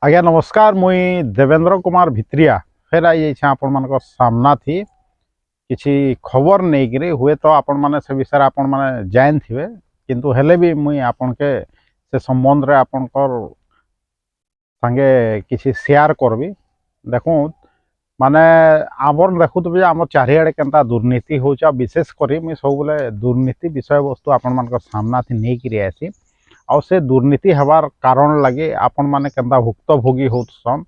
आज्ञा नमस्कार मुई देवेंद्र कुमार भित्रिया फेर आई जाइए आपण मान सामना थी किसी खबर नहीं करी हुए तो आपण माने से विषय आपण माने जान थे किंतु हेले भी मुई आपण के से संबंध रे आपण संगे किसी शेयर करबी देखो माने आमर देखुत आम चारिआडे केनता दुर्नीति होचा विशेष करी मुई सब बोले दुर्नीति विषय वस्तु आपण मान सामना थी नहीं करी आसी आउ से दुर्नीति हबार कारण लगे आपण माने केनता भुक्तभोगी होसन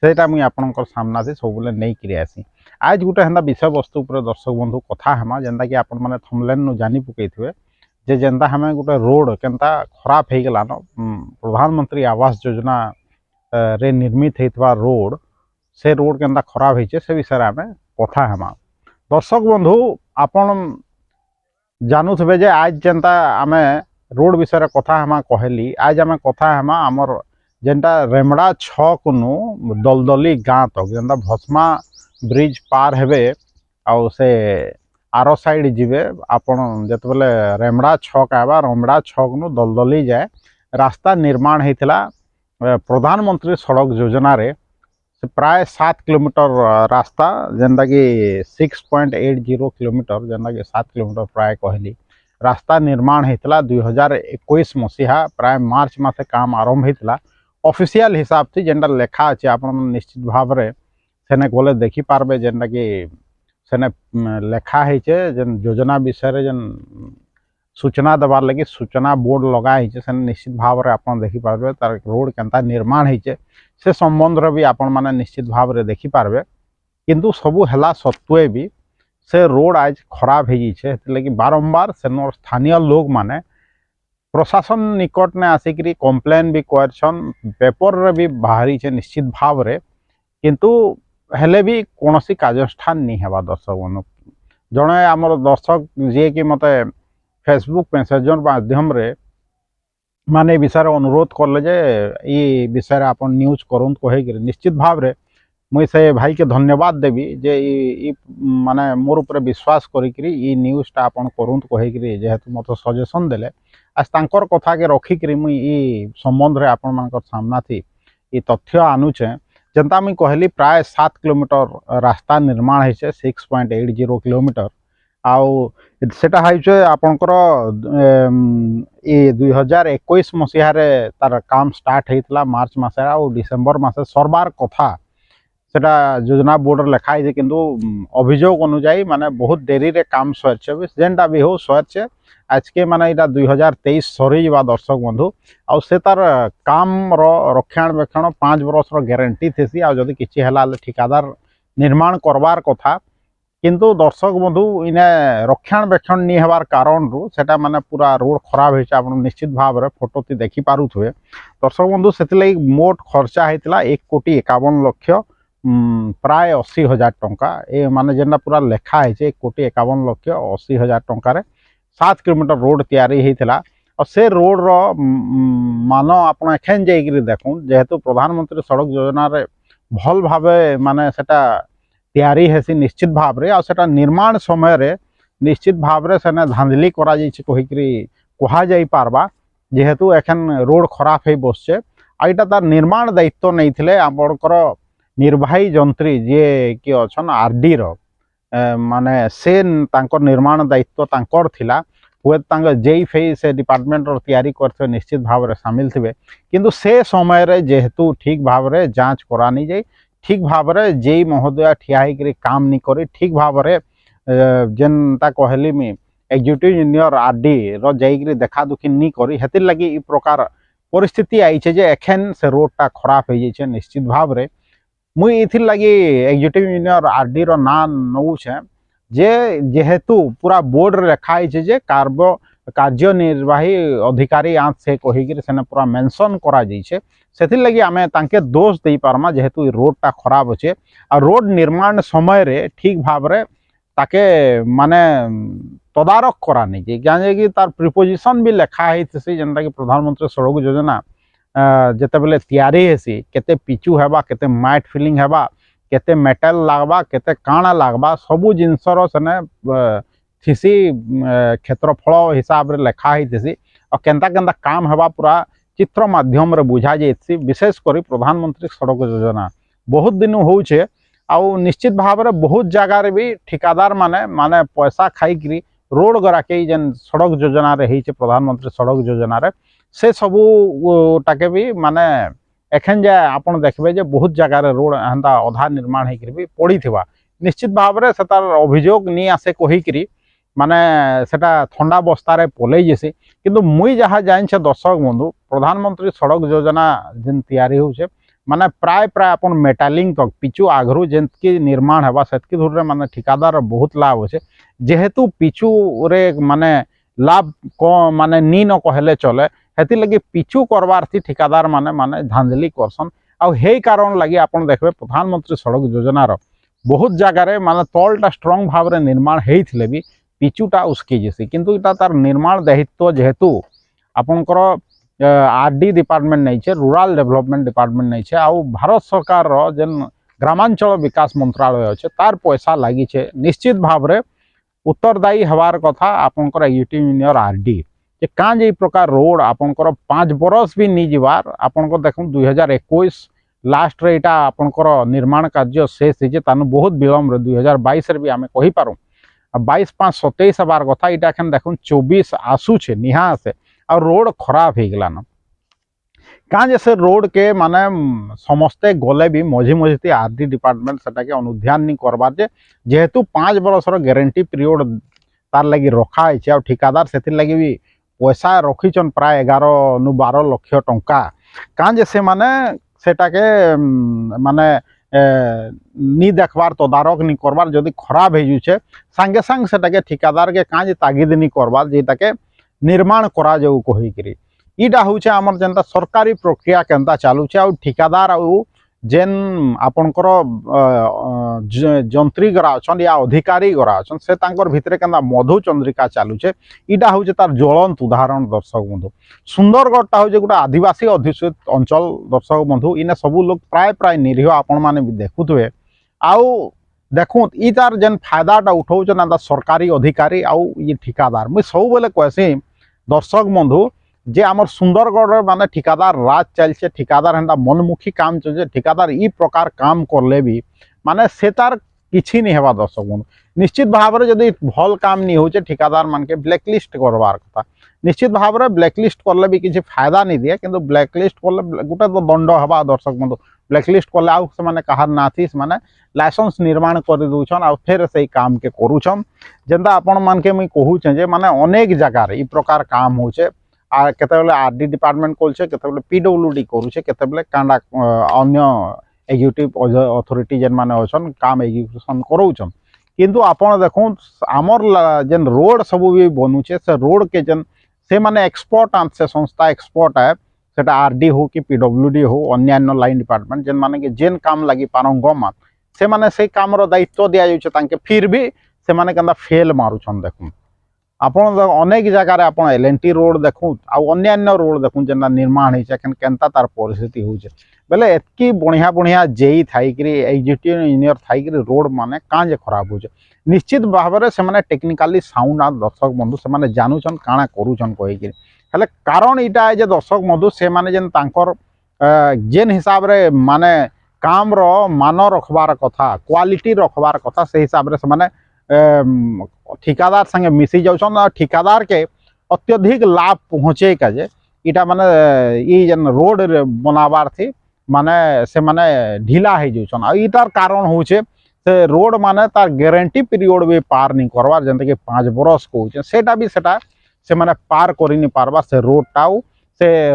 सेटा मुई आपनकर सामना से सब बोले नहीं करी आसी आज गोटे हेन्ता विषय वस्तु पर दर्शक बंधु कथा हेमा जेनता कि आपण माने थंबनेल नु जानी पकईथिबे जे जेनता हमें गोटे रोड केनता खराब हो गला न प्रधानमंत्री आवास योजना रे निर्मित होइतबा रोड से रोड केनता खराब होइचे से विषय आमे कथा हेमा दर्शक बंधु आपण जानुथबे जे आज जेनता आमे रोड विषय कथा हमा कहली आज आम कथा हमा आमर जेनटा रेमड़ा छक नु दलदली गाँ तक जेनता भस्मा ब्रिज पार हेबे आउ से आर साइड जीवे आपण जत बेले रेमड़ा छक आबा रेमड़ा छक नु दलदली जाए रास्ता निर्माण होइतिला प्रधानमंत्री सड़क योजना रे प्राय 7 किलोमीटर रास्ता जेनता कि 6.80 किलोमीटर जेनता कि 7 किलोमीटर प्राय कहली रास्ता निर्माण होता 2021 मसीहा प्राय मार्च मासे काम आरंभ होता ऑफिशियल हिसाब से जेनटा लेखा अच्छे आप निश्चित भाव में सेने गले देखी पार्बे जेनटा कि सेने लेखा होइचे जेन योजना विषय जेन सूचना देवार लगी सूचना बोर्ड लगाई सेने निश्चित भाव में आप देखी पार्बे तार रोड केनता निर्माण होइचे से संबंध रे भी आपण माने निश्चित भाव में देखी पार्बे किंतु सबू हला सत्वे भी से रोड आज खराब हो लगी बारंबार से स्थानीय लोग माने प्रशासन निकट ने आसिक कम्प्लेन भी करछन पेपर रे भी बाहरी छे निश्चित भाव रे किंतु हेले भी कोनोसी कार्यानुष्ठान नहीं हेबा दर्शक बंधु जड़े आमर दर्शक जी कि मते फेसबुक मैसेजर माध्यम रे माने विषय अनुरोध करले जे ई विषय आप न्यूज करूँ कहे निश्चित भाव रे मुई से भाई के धन्यवाद देवी जे ई माने मोर ऊपर विश्वास करी ई न्यूज़टा आपन करूँ कहे जेहेतु मत सजेशन देले आज तांकर कथा के रखिक मुई ई संबंध रे आपण मानकर सामना थी ई तथ्य आनुचे जनता मुई कहली प्राय 7 किलोमीटर रास्ता निर्माण होइछे 6.80 किलोमीटर आउ सेटा होइछे आपनकर ई 2021 मसीहा रे तार काम स्टार्ट होइतला मार्च मासे आउ डिसेंबर मासे सरबार कथा सेटा योजना बोर्ड लेखाई किंतु अभियोग अनुजाई माने बहुत देरी रे काम सरचे जेनटा भी हो सरचे आज के माने इटा 2023 सरी जा दर्शक बंधु आउ से तार काम रक्षणाबेक्षण 5 वर्ष रो गारंटी थेसी आ जदी किछि हला ठिकादार निर्माण करबार कथा किंतु दर्शक बंधु इने रक्षणाबेक्षण नहीं हेबार कारण रु सेटा माने पूरा रोड खराब होइছে आपण निश्चित भाव रे फोटो ती देखि पारुथुए दर्शक बंधु सेतिलै मोट खर्चा हेतिला 1,51,00,000 प्राय 80,000 टंका ए माने जेना पूरा लेखा है 1,51,80,000 टंका रे 7 किलोमीटर रोड तैयारी होता और से रोड रो मान आपण एखन जाइए देखूँ जेहेतु प्रधानमंत्री सड़क योजना रे भल भावे माने सेटा तैयारी हेसी निश्चित भाव रे और सेटा निर्माण समय रे निश्चित भाव रे सेने धांधली करा जाइछि कहिकरी कहा जाई पारबा जेहेतु एखन रोड खराब है बसছে आइटा तार निर्माण दायित्व नहीं थिले आपनकर निर्वाही जंत्री जे कि अच्छन आरडी रो माने से तांकर निर्माण दायित्व तांकर थिला हुए तांग जेई फे से डिपार्टमेंट रो तैयारी करथे निश्चित भाव रे शामिल थिबे किंतु से समय रे जेहेतु ठीक भाव रे जांच करानी जाई ठीक भाव रे जेई महोदय ठिया ही काम नहीं करी ठीक भाव रे जेनता कहली मी एग्जीक्यूटिव इंजीनियर आरडी रो जाइकरी देखा दुखी नहीं करी हेतिर लगी ई प्रकार परिस्थिति आइछे जे एखन से रोडटा खराब हो जाइछे निश्चित भाव रे मुई इथिर लगी एग्जीक्यूटिव इंजीनियर आरडी रो ना नौछे जे जेहेतु पूरा बोर्ड रेखाई छे जे कार्यनिर्वाही अधिकारी आंत से कहिकरी सेने पूरा मेंशन करा जाइछे सेथिर लगी आमे तांके दोष देई पारमा जेहेतु रोडटा खराब अछि आ रोड निर्माण समय रे ठीक भाव रे ताके माने तदारक करा नहीं जे जाने कि तार प्रिपोजिशन भी लेखा हेछि जेनता कि प्रधानमंत्री सड़क योजना जेते बेले तैयारी हेसी केते पिचू हेबा केते मैट फिलिंग हेबा केते मेटल लागबा केते काणा लागबा सबु जिनसर सने थिसी क्षेत्रफल हिसाब रे लेखा हिथिसी और केनता केनता काम हेबा पूरा चित्र माध्यम रे बुझा जाइछि विशेषकर प्रधानमंत्री सड़क योजना बहुत दिन होउछे आउ निश्चित भाव में बहुत जगार भी ठिकादार माने माने पैसा खाई रोड गराके जेन सड़क योजना रे ही प्रधानमंत्री सड़क योजना रे से सबू टाके भी माने एखन जाए आपन देखबे जे बहुत जगार रोड हंदा अधा निर्माण होकर भी पड़ी थिबा निश्चित भाव में से तार अभियोग नहीं आसे कहीकि माने सेटा ठंडा बस्तार पलई जैसे किंतु मुई जहाँ जान दर्शक बंधु प्रधानमंत्री सड़क योजना जेन तैयारी होचे माने प्राय प्राय अपन मेटालिंग तक पिचु आगरू जेनकी निर्माण हेबा सेतकी दूर माने ठिकादार बहुत लाभ होचे जेहेतु पिचु रे माने लाभ को माने नी न कहले चले हेति लगी पिचु करवार थी ठिकादार माने माने धांधली करसन आ हे कारण लगी अपन देखबे प्रधानमंत्री सड़क योजनार बहुत जगार माने तलटा स्ट्रंग भाव रे निर्माण हेइथिले भी पिचुटा उसकी जैसे किंतु इटा तार निर्माण दायित्व जेहेतु आपनकर आरडी डिपार्टमेंट नहीं छे रूरल डेवलपमेंट डिपार्टमेंट नहीं छे आउ भारत सरकार रो जेन ग्रामांचल विकास मंत्रालय अच्छे तार पैसा लगी छे निश्चित भाव रे उत्तरदायी हवार कथा आपनकर एग्जीक्यूटिव इंजीनियर आरडी जे कां जे प्रकार रोड आपनकर 5 बरस भी नहीं जीवार आपनकर देखुन 2021 लास्ट रे इटा आपनकर निर्माण कार्य शेष हे तानु बहुत विलम्ब रे 2022 रे भी आमे कहि पारू 22-5-27 हबार कथा इटा एखन देखुन 24 आसुछे निहा से और रोड खराब हो गला न क्या जैसे रोड के माने समस्ते गले भी मझी मझी आरडी डिपार्टमेंट सेटा के अनुध्यान नहीं करबार जेहेतु 5 बरस गारंटी पीरियड तार लगी रखा है और ठिकादार से लगी भी पैसा रखीचन प्राय 11-12 लाख टंका क्या जैसे माने सेटा के माने नी देखबार तदारक नहीं करबार जदि खराब हो जुचे सांगे सांग सेटा के ठिकादार के काज तागिद नहीं करबार जेटा के निर्माण करा जाऊ कहीकि इटा हूँ आमर जेनता सरकारी प्रक्रिया केनता चलुचे आ ठिकादार आउ जेन आपनकर जंत्री गरा अच्छा या अधिकारी गरा अच्छा से तांकर भितरे केनता मधु चंद्रिका चलुचे इटा हूँ तार ज्वलंत उदाहरण दर्शक बंधु सुंदरगढ़टा हूँ गोटे आदिवासी अध्युषित अंचल दर्शक बंधु इने सबू लोग प्राय प्राय निरीह आपण मैंने भी देखुए आउ देखुत इ तार जेन फायदाटा उठाऊन सरकारी अधिकारी आउ ये ठिकादार मुझे सब बेले कहसी दर्शक बंधु जे आमर सुंदरगढ़ माने ठिकादार राज चलছে ठिकादार हेन्ता मनमुखी काम चलছে ठिकादार इ प्रकार काम करले भी माने से तार किछि नहीं हेबा दर्शक बंधु निश्चित भाव में जदि भल काम नहीं होचे ठिकादार मान के ब्लैकलिस्ट करवार कथा निश्चित भाव में ब्लैकलिस्ट करले भी किछि फायदा नहीं दिए किंतु ब्लैकलिस्ट करले गोटे तो दंड हेबा दर्शक बंधु ब्लैकलिस्ट कले आउ से माने कहार नाथी माने लाइसेंस निर्माण कर दूछन आ फिर से काम के करूछन जेंता आपण मान के मुई कहूचे जे माने अनेक जगह इ प्रकार काम होचे आ केतेबेले आरडी डिपार्टमेंट कोलछे केतेबेले पीडब्ल्यूडी करूछे केतेबेले कांडा अन्य एग्जीक्यूटिव अथॉरिटी जेन माने अछन काम एग्जीक्यूशन करूछन किंतु आपण देखो आमर जेन रोड सब भी बनुचे से रोड के जेन से माने एक्सपर्ट आन से संस्था एक्सपर्ट है सेटा आरडी हो कि पीडब्ल्यूडी हो अन्य लाइन डिपार्टमेंट जेन माने कि जेन काम लगी पारंगम से माने से काम रो दायित्व दिया जाउछे तांके फिर भी से माने केनता फेल मारुछन देखो आपण अनेक जगह आप एलएनटी रोड देखूँ अन्य रोड देखूँ जेना निर्माण होता तार परिस्थिति होचे बेले एतकी बढ़िया बढ़िया जेई थी एग्जीक्यूटिव इंजीनियर थी रोड माने काजे खराब होचे निश्चित भाव में से टेक्निकाली साउंड आ दर्शक बंधु से जानून काଣା करूछन कहीकि हेले कारण इटा है जे दर्शक बंधु से माने जेन तांकर जेन हिसाब रे माने काम रो मान रखबार कथा क्वालिटी रखबार कथा से हिसाब से ठिकादार संगे मिसी जाउछन ठिकादार के अत्यधिक लाभ पहुँचे का जे इटा माने ई जन रोड बनाबार थी माने से माने ढीला हो जाउछन आ इटार कारण होचे से रोड माने तार गारंटी पीरियड भी पार नहीं करवार जंते कि 5 बरस कहूचे सेटा भी सेटा से माने पार करि नहीं पारबा से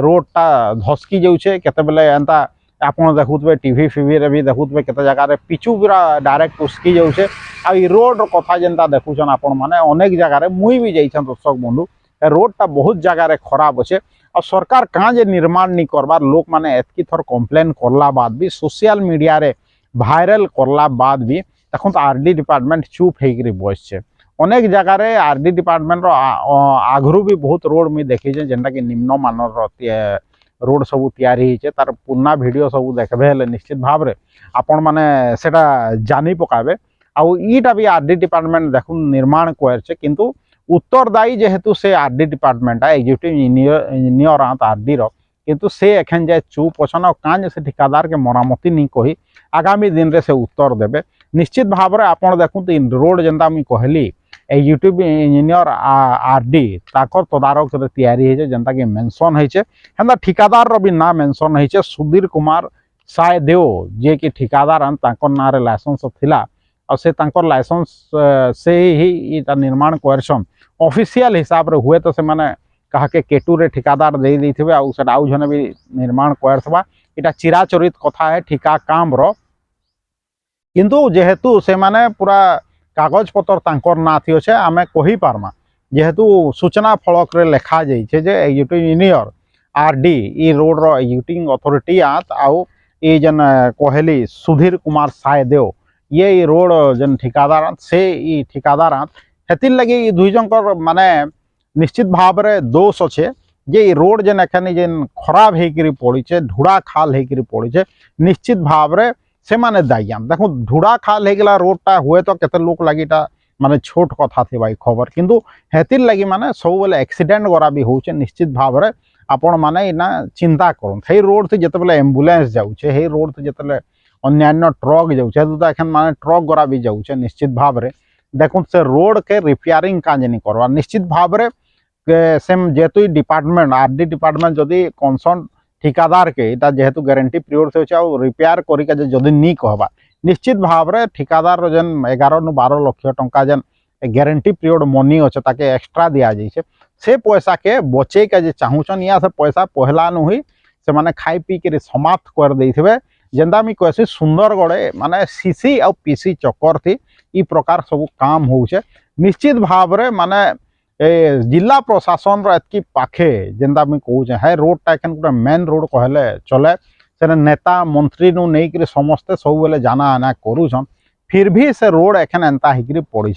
रोडटा धसकी जाउछे केते बेले एंता आपन देखुतबे टीवी फिवी रे भी देखुतबे केते जगह रे पिचू पूरा डायरेक्ट उसकी जाउछे आ ई रोड कथा जेनता देखुछन आपन माने अनेक जगह रे मुई भी जाइछन दर्शक बंधु रोडटा बहुत जगह रे खराब अच्छे और सरकार कहाँ जे निर्माण नहीं करबार लोक माने एतकी थर कम्प्लेन करला बाद भी सोशल मीडिया रे भाइराल करला बाद भी देखो तो आरडी डिपार्टमेंट चुप होकर बसছে अनेक जगह रे आरडी डिपार्टमेंट आगरू भी बहुत रोड में देखी जेनटा कि निम्न मानर रोड सब तैयारी तार पुना वीडियो सब देखबे हेले निश्चित भाव में आपण माने सेटा जानी पकाबे आउ ईटा भी आरडी डिपार्टमेंट देखो निर्माण करছে किंतु उत्तरदायी जेहेतु से RD department executive engineer RD किंतु से एखन जाए चुप अछन काँ से ठिकादार के मरामती नहीं कही आगामी दिन रे से उत्तर देबे निश्चित भाव में आपड़ देखते रोड जेनता मुझे कहली एग्जीक्यूटिव इंजीनियर आरडी ताकर तदारक तैयारी जेनता कि मेंशन होइछे हेंदा ठिकादार रो भी ना मेंशन होइछे सुधीर कुमार सायदेव जे कि ठिकादार अन ताकर ना रे लाइसेंस थिला और से ताकर लाइसेंस से ही इटा निर्माण करछन ऑफिशियल हिसाब रे हुए तो से माने कहा के केटू रे ठिकादार दे दैथिबे आ सेटा आउ जने भी निर्माण करथबा इटा चिराचरित कथा है ठिका काम रो किंतु जेहेतु से माने पूरा कागज पत्र तांकर ना थी अच्छे आम कही पार्मा जेहेतु सूचना फलक रे लिखा जाइए जे एग्जीक्यूटिव इंजीनियर आरडी ई रोड रो एग्जीक्यूटिंग अथॉरिटी आत आउ ये जन कहली सुधीर कुमार सायदेव ये रोड जन ठिकादार से ई ठिकादार आत हेतिर लगी दुई जनकर माने निश्चित भाव में दोष अच्छे जे रोड जेन एखन जेन खराब होकर पड़ीचे ढुड़ा खाल होकर पड़ीचे निश्चित भाव में से माने दायियान देखो ढुड़ा खाल होगला रोडटा हुए तो केते लोक लगिटा माने छोट कथा थी भाई खबर किंतु हेतिर लगी माने सब बेले एक्सीडेंट गरा भी होचे निश्चित भाव में आपण माने इना चिंता करन हे रोड से जते बेले एम्बुलेंस जाउचे हे रोड से जते बेले अन्यान्य ट्रक जाउचे तो एखन माने ट्रक गरा भी जाउचे निश्चित भाव में देखो से रोड के रिपेयरिंग का जनी करवा निश्चित भाव में सेम जेतु डिपार्टमेंट आरडी डिपार्टमेंट जदि कंसर्न ठिकादार के इटा जेहेतु गारंटी पीरियड से अच्छे रिपेयर करिका जदि नहीं कहबा निश्चित भाव में ठिकादार जेन 11 नु 12 लाख टंका जेन गारंटी पीरियड मनी अच्छे ताके एक्स्ट्रा दिया जाइए से पैसा के बचे के जे चाहूचन या से पैसा पहला नु ही से माने खाई पी के समाप्त कर देथिबे जेंदा मी कहसी सुंदरगढ़ माने सीसी और पीसी चक्कर थी ई प्रकार सब काम होउछे निश्चित भाव में माने जिला प्रशासन रतकी पाखे जेनता मुझे कहूँ है रोडटा एखन गोटे मेन रोड कहले चले से नेता मंत्री नु नहीं कि समस्ते सब बेले जाना आना करूछन फिर भी से रोड एखन एंता होकर पड़ी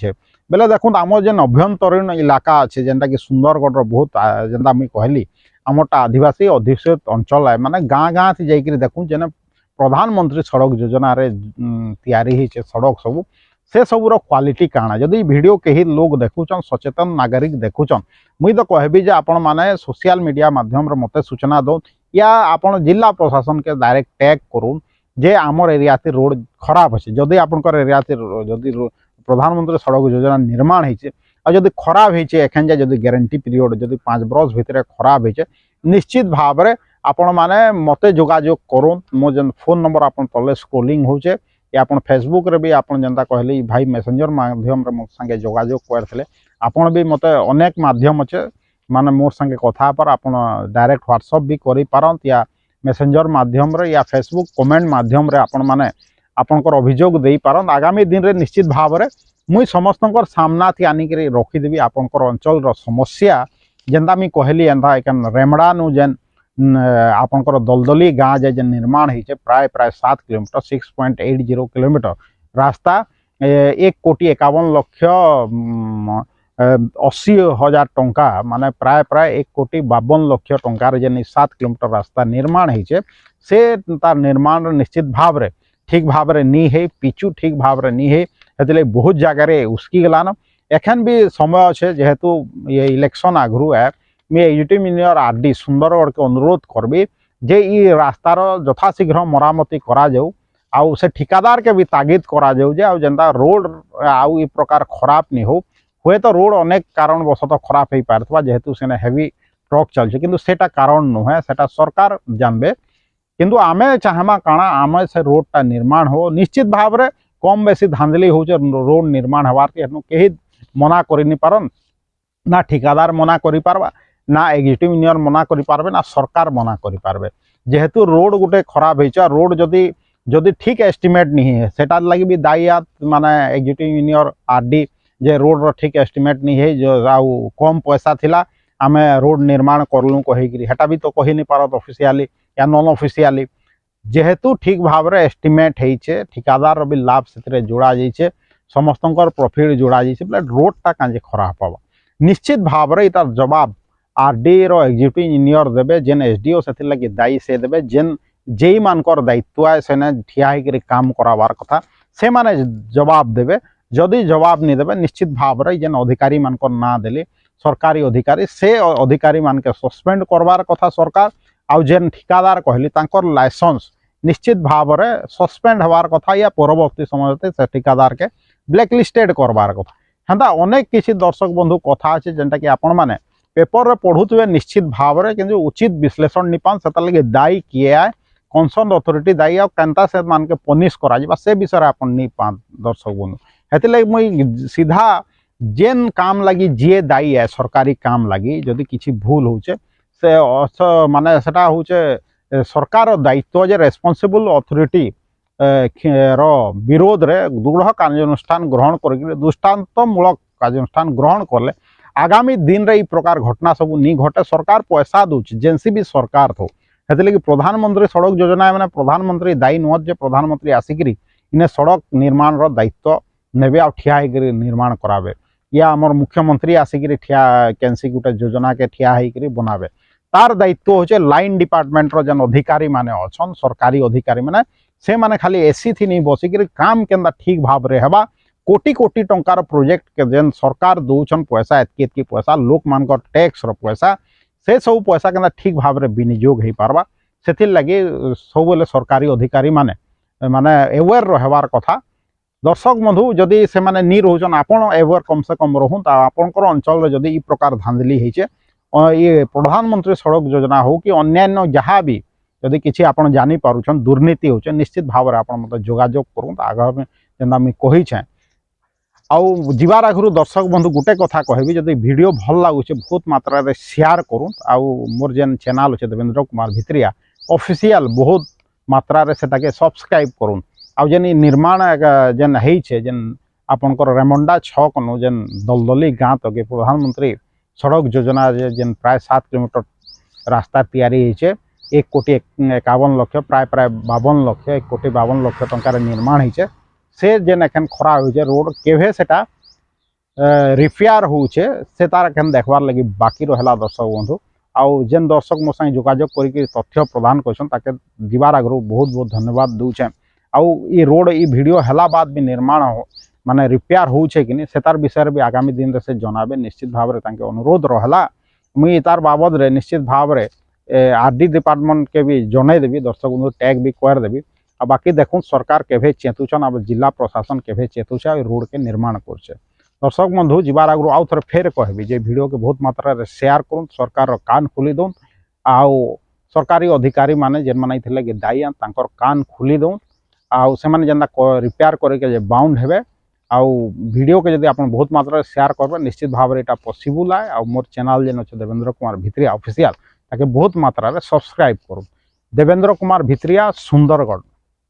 बेले देखो आम जेन अभ्यंतरीण इलाका अच्छे जेनटा कि सुंदरगढ़ बहुत जेनता मुझे कहली आमटा आदिवासी अधीक्षित अंचल है माने गाँ गाँ थी जाकर देखूँ जेने प्रधानमंत्री सड़क योजना रे तैयारी होइछे सड़क सब से सबूर क्वालिटी काଣା जदि वीडियो कहीं लोग देखुचन सचेतन नागरिक देखुचन मुई तो कहबी जे आपण माने सोशल मीडिया माध्यम रे मते सूचना दो या आपण जिला प्रशासन के डायरेक्ट टैग करूँ जे आमर एरिया ती रोड खराब अच्छे जदि आपनकर एरिया ती जदि प्रधानमंत्री सड़क योजना निर्माण होइछे आ जदि खराब होइछे एखन जे जदि गारंटी पीरियड जदि 5 बरस भितर खराब होइछे निश्चित भाव में आपण माने मते जोगाजोग करूँ मो जन फोन नंबर आपण तले स्क्रोलिंग होचे या अपन फेसबुक रे भी आपन जनता कहली भाई मेसेंजर माध्यम रे मोर संगे जोगाजोग करथिले आपन भी मते अनेक माध्यम अच्छे माने मोर संगे कथा पर आपन डायरेक्ट व्हाट्सएप भी करि पारंत या मेसेंजर माध्यम रे या फेसबुक कमेंट माध्यम रे आपन माने आपनकर अभियोग देई पारंत आगामी दिन रे निश्चित भाव रे मुई समस्तनकर सामना थी आनी के रखी देबी आपनकर अंचल रो समस्या जेंदा मी कहली एंदा एकन रेमड़ा नु जेन आपनकर दलदली गाँ जे निर्माण होइछे प्राय प्राय 7 किलोमीटर 6.80 किलोमीटर रास्ता 1,51,80,000 टंका माने प्राय प्राय 1,52,00,000 टंकार जेन 7 किलोमीटर रास्ता निर्माण होइछे से तार निर्माण निश्चित भाव रे ठीक भाव रे नहीं है पिचु ठीक भाव रे नहीं है हेतले बहुत जगह उसकी गलान एखन भी समय अच्छे जेहेतु ये इलेक्शन आगु है मैं एग्जीक्यूटिव इंजीनियर आरडी सुंदरगढ़ के अनुरोध करबी जे ई रास्तार यथाशीघ्र मरामती करा जाऊ आउ से ठिकादार के भी तागिद करा जाऊ जे आउ जेंता रोड आउ ई प्रकार खराब नहीं हो हुए तो रोड अनेक कारण वशत खराब हो पारथबा जेहेतु सेने हेवी ट्रक चलछे किंतु सेटा कारण नुहे सेटा सरकार जानबे किंतु आमे चाहमा काना आमे से रोडटा निर्माण हो निश्चित भाव रे कम बेसी धांधली हो रोड निर्माण हवार के कहीं मना करि नि पारन ना ठिकादार मना करि पारबा ना एग्जीक्यूटिव इंजीनियर मना करि पारबे ना सरकार मना करि पारबे जेहेतु रोड गुटे खराब होइछा रोड जदि जदि ठीक एस्टिमेट नहीं है सेटा लगी भी दायी माने एग्जीक्यूटिव इंजीनियर आरडी जे रोड रो ठीक एस्टिमेट नहीं है जो आउ कम पैसा थिला आमे रोड निर्माण करलु कहिकरी हेटा भी तो कहि नि पारत ऑफिशियली या नॉन ऑफिशियली जेहेतु ठीक भाव रे एस्टिमेट होइछे ठिकादार रो भी लाभ सेतरे जोड़ा जाइछे समस्तंकर प्रॉफिट जोड़ा जाइछे बोले रोडटा कांजे खराब पाबा निश्चित भाव रे इतार जवाब आरडी रो एग्जीक्यूटिव इंजीनियर देबे जेन एसडीओ सेथिर लगी दायी से देबे जेन जेई मानकर दायित्व है सेने ठिया होकर काम कराबार कथा से माने जवाब देबे जदि जवाब नहीं देबे निश्चित भाव रे जेन अधिकारी मानकर ना देले सरकारी अधिकारी से अधिकारी मान के सस्पेंड करबार कथा सरकार आउ जेन ठिकादार कहली तांकर लाइसेंस निश्चित भाव में सस्पेंड हबार कथा या परवर्ती समय से ठिकादार के ब्लैकलिस्टेड करबार कथा हेन्ता अनेक किसी दर्शक बंधु कथा अच्छे जेनटा कि आपण मैंने पेपर पढ़ुवे निश्चित भाव में कि उचित विश्लेषण नहीं पान से लगे दायी किए आए कंसर्न अथॉरिटी दायी आ केनता से मान के पनिश करा से विषय आपन नहीं पान दर्शक बंधु हेतिलागि मुई सीधा जेन काम लगी जी दायी है सरकारी काम लगी जदि किसी भूल होचे से माने सेटा होचे सरकार दायित्व जे रेस्पॉन्सिबल अथॉरिटी विरोध रे दृढ़ कार्यानुष्ठान ग्रहण कर दृष्टान्तमूलक कार्यानुष्ठान ग्रहण कले आगामी दिन रे प्रकार घटना सब नहीं घटे सरकार पैसा दूच जेनसी भी सरकार थो हेतले कि प्रधानमंत्री सड़क योजना मैंने प्रधानमंत्री दायी नुहत जे प्रधानमंत्री आसिक इन्हें सड़क निर्माण रो दायित्व नेबे आ ठिया होकर निर्माण करावे या आमर मुख्यमंत्री आसिक ठिया कैंसी गोटे योजना के ठिया होकर बनावे तार दायित्व होचे लाइन डिपार्टमेंट रो जन अधिकारी माने अछन सरकारी अधिकारी माने से माने खाली एसी थी नहीं बसिक काम केन्दा ठीक भाव रे हेबा कोटी कोटी टंकार प्रोजेक्ट के जेन सरकार दौन पैसा एतकी पैसा लोक मान टैक्स रो पैसा से सब पैसा केन्दा ठीक भाव रे विनियोग हो पारबा से लगे सब सरकारी अधिकारी माने माने एवेयर रहबार कथा दर्शक बंधु जदि से माने नी रोचन आपण एवेयर कम से कम रहूँ आपंकर अंचल जदि ई प्रकार धांधली होचे ये प्रधानमंत्री सड़क योजना हो कि अन्यान्य जहाँ भी जदि किसी आपन जानी पारुछन दुर्नीति होचे निश्चित भाव में आपन मत जोगाजोग करूँ आगे में जेना मुझे कहीछे आउ जीवार आगु दर्शक बंधु गोटे कथा कहबी जदि वीडियो भल लगुचे बहुत मात्रा रे शेयर करूँ आउ मोर जेन चैनल अच्छे देवेंद्र कुमार भित्रिया ऑफिशियल बहुत मात्रा रे सेटा के सब्सक्राइब करूँ आउ जेन निर्माण जेन होइछे जेन आपनकर रेमंडा 6 कनु जेन दलदली गाँ तक प्रधानमंत्री सड़क योजना जेन प्राय 7 किलोमीटर रास्ता तैयारी होइछे 1,51,00,000 प्राय 52 लाख 1,52,00,000 टंकार निर्माण होइछे से जेन एखन खरा होइछे रोड केभे सेटा रिपेयर होउछे से तार एखन देखबार लगी बाकी रहला दर्शक बंधु आउ जेन दर्शक मो संगे जोगाजोग करिके तथ्य प्रदान करछन ताके जीवार आगु बहुत बहुत धन्यवाद दूचे आउ ई रोड ई वीडियो हला बाद भी निर्माण हो माने रिपेयर होउछे कि नहीं से तार विषय भी आगामी दिन रे से जनाबे निश्चित भाव रे तांके अनुरोध रहला मुई तार बाबद रे निश्चित भाव रे आरडी डिपार्टमेंट के भी जनै देबी दर्शक बंधु टैग भी कर देबी आ बाकी देखूँ सरकार केभे चेतुछन अब जिला प्रशासन केभे चेतुछे रोड के निर्माण करछे दर्शक बंधु जीवार आगु आउ थोड़े फेर कहबी जे वीडियो के बहुत मात्रा रे शेयर करूँ सरकार कान खुली दौन आउ सरकारी अधिकारी माने जेन माने थिले कि दायी तांकर कान खुली दौन आउ से माने जेंदा रिपेयर करके जे बाउंड हेबे आउ वीडियो के जदि आपन बहुत मात्रा शेयर करबे निश्चित भाव में एटा पॉसिबल है आउ मोर चैनल जेन अच्छे देवेंद्र कुमार भित्रिया ऑफिशियल ताके बहुत मात्रा रे सब्सक्राइब करूँ देवेंद्र कुमार भित्रिया सुंदरगढ़।